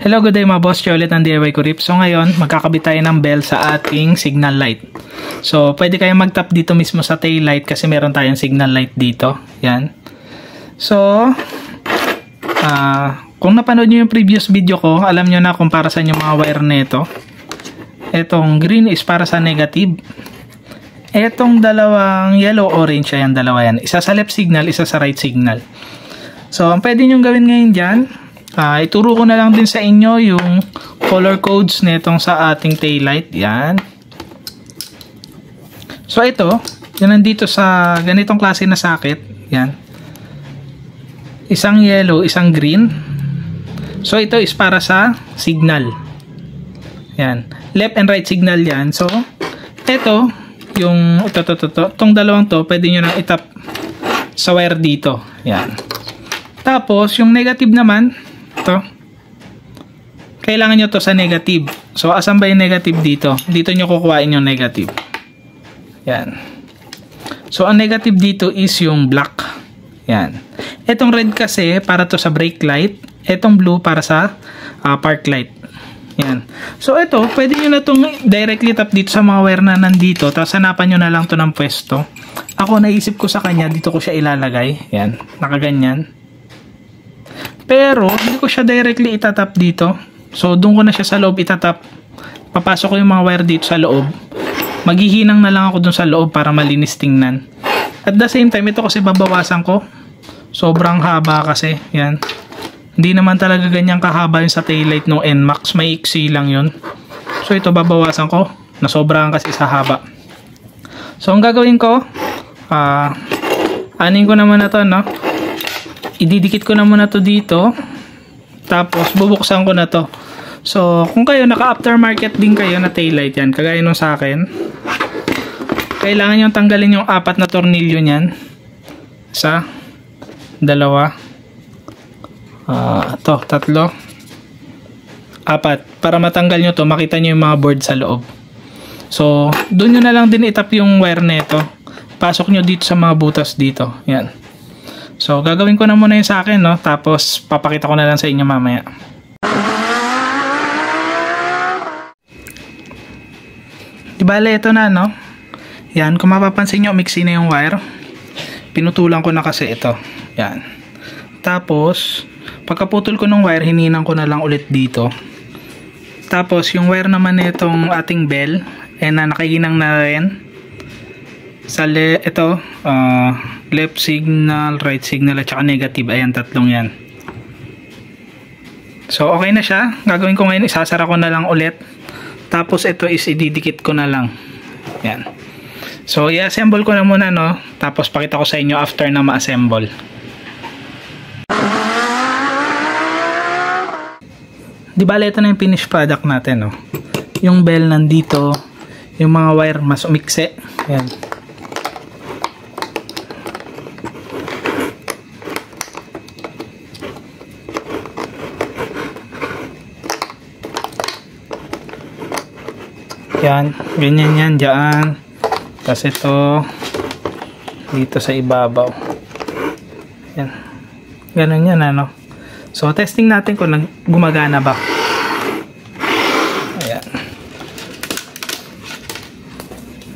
Hello, good day mga boss. Siya ulit ng DIY Kurip. So ngayon, magkakabit tayo ng bell sa ating signal light. So pwede kayong mag-tap dito mismo sa tail light kasi meron tayong signal light dito. Yan. So, kung napanood nyo yung previous video ko, alam nyo na kung para saan yung mga wire nito. Etong green is para sa negative. Etong dalawang yellow-orange, ayan, dalawa yan. Isa sa left signal, isa sa right signal. So, ang pwede nyo gawin ngayon dyan, ituro ko na lang din sa inyo yung color codes nitong sa ating taillight. Yan. So ito, yan nandito sa ganitong klase na socket. Yan. Isang yellow, isang green. So ito is para sa signal. Yan. Left and right signal yan. So ito, yung itong dalawang to, pwede nyo nang itap sa wire dito. Yan. Tapos yung negative naman, ito, kailangan nyo to sa negative. So, asan ba yung negative dito? Dito nyo kukuhain yung negative. Yan. So, ang negative dito is yung black. Yan. Etong red kasi, para to sa brake light. Etong blue, para sa park light. Yan. So, ito, pwede nyo na itong directly tap dito sa mga wire na nandito. Tapos, hanapan nyo na lang to ng pwesto. Ako, naisip ko sa kanya, dito ko siya ilalagay. Yan. Nakaganyan. Pero, hindi ko siya directly itatap dito. So, doon ko na siya sa loob itatap. Papasok ko yung mga wire dito sa loob. Maghihinang na lang ako doon sa loob para malinis tingnan. At the same time, ito kasi babawasan ko. Sobrang haba kasi. Yan. Hindi naman talaga ganyan kahaba yung sa taillight ng NMAX. May iksi lang yun. So, ito babawasan ko. Nasobrahan kasi sa haba. So, ang gagawin ko, anin ko naman na to, no? Ididikit ko na muna to dito. Tapos, bubuksan ko na to. So, kung kayo, naka-aftermarket din kayo na taillight yan, kagaya nung sa akin, kailangan nyo tanggalin yung 4 na tornilyo nyan. Isa, dalawa, to, 3, 4. Para matanggal nyo to, makita nyo yung mga board sa loob. So, doon nyo na lang din itap yung wire neto. Pasok nyo dito sa mga butas dito. Yan. So, gagawin ko na muna yung sa akin, no? Tapos, papakita ko na lang sa inyo mamaya. Dibale, ito na, no? Yan, kung mapapansin nyo, mixi na yung wire. Pinutulan ko na kasi ito. Yan. Tapos, pagkaputol ko ng wire, hininang ko na lang ulit dito. Tapos, yung wire naman nitong ating bell, na nakahinang na rin. Sa ito, left signal, right signal, at saka negative. Ayan, tatlong yan. So, okay na siya. Gagawin ko ngayon, isasara ko na lang ulit. Tapos, ito is ididikit ko na lang. Yan. So, i-assemble ko na muna, no? Tapos, pakita ko sa inyo after na ma-assemble. Di bale, ito na yung finished product natin, no? Yung bell nandito, yung mga wire mas umikse. Yan. Yan, ganyan yan dyan. Tapos ito dito sa ibabaw. Yan. Ganun yan, ano. So, testing natin kung gumagana ba. Ayan.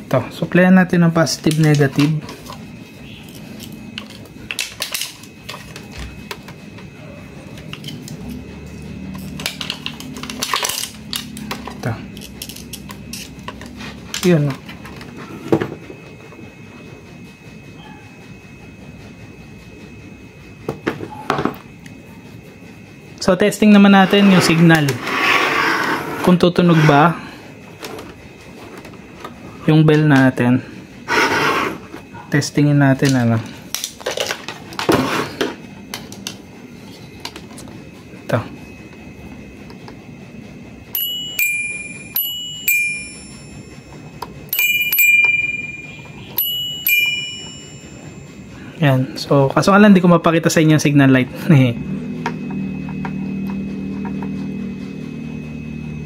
Ito, supplyan natin ng positive, negative. Ito. Yun, no? So, testing naman natin yung signal. Kung tutunog ba yung bell natin. Testingin natin, ano. Ito. Yan. So, kaso nga lang, hindi ko mapakita sa inyo yung signal light.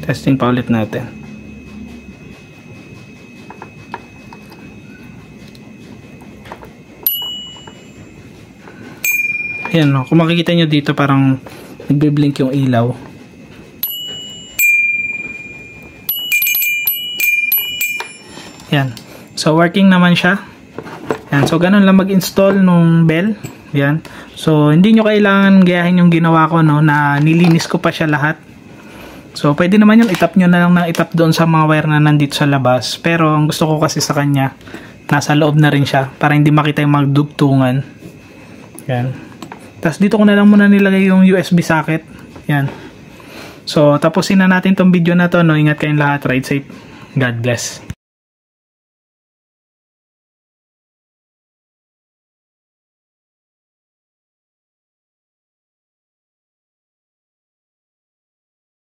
Testing pa ulit natin. Ayan, no? Kung makikita nyo dito, parang nagbe-blink yung ilaw. Yan. So, working naman siya. Yan. So, ganun lang mag-install nung bell. Yan. So, hindi nyo kailangan gayahin yung ginawa ko, no, na nilinis ko pa siya lahat. So, pwede naman yung itap nyo na lang ng itap doon sa mga wire na nandito sa labas. Pero, ang gusto ko kasi sa kanya, nasa loob na rin siya para hindi makita yung magdugtungan. Yan. Tapos, dito ko na lang muna nilagay yung USB socket. Yan. So, tapusin na natin tong video na to, no. Ingat kayong lahat. Ride safe. God bless.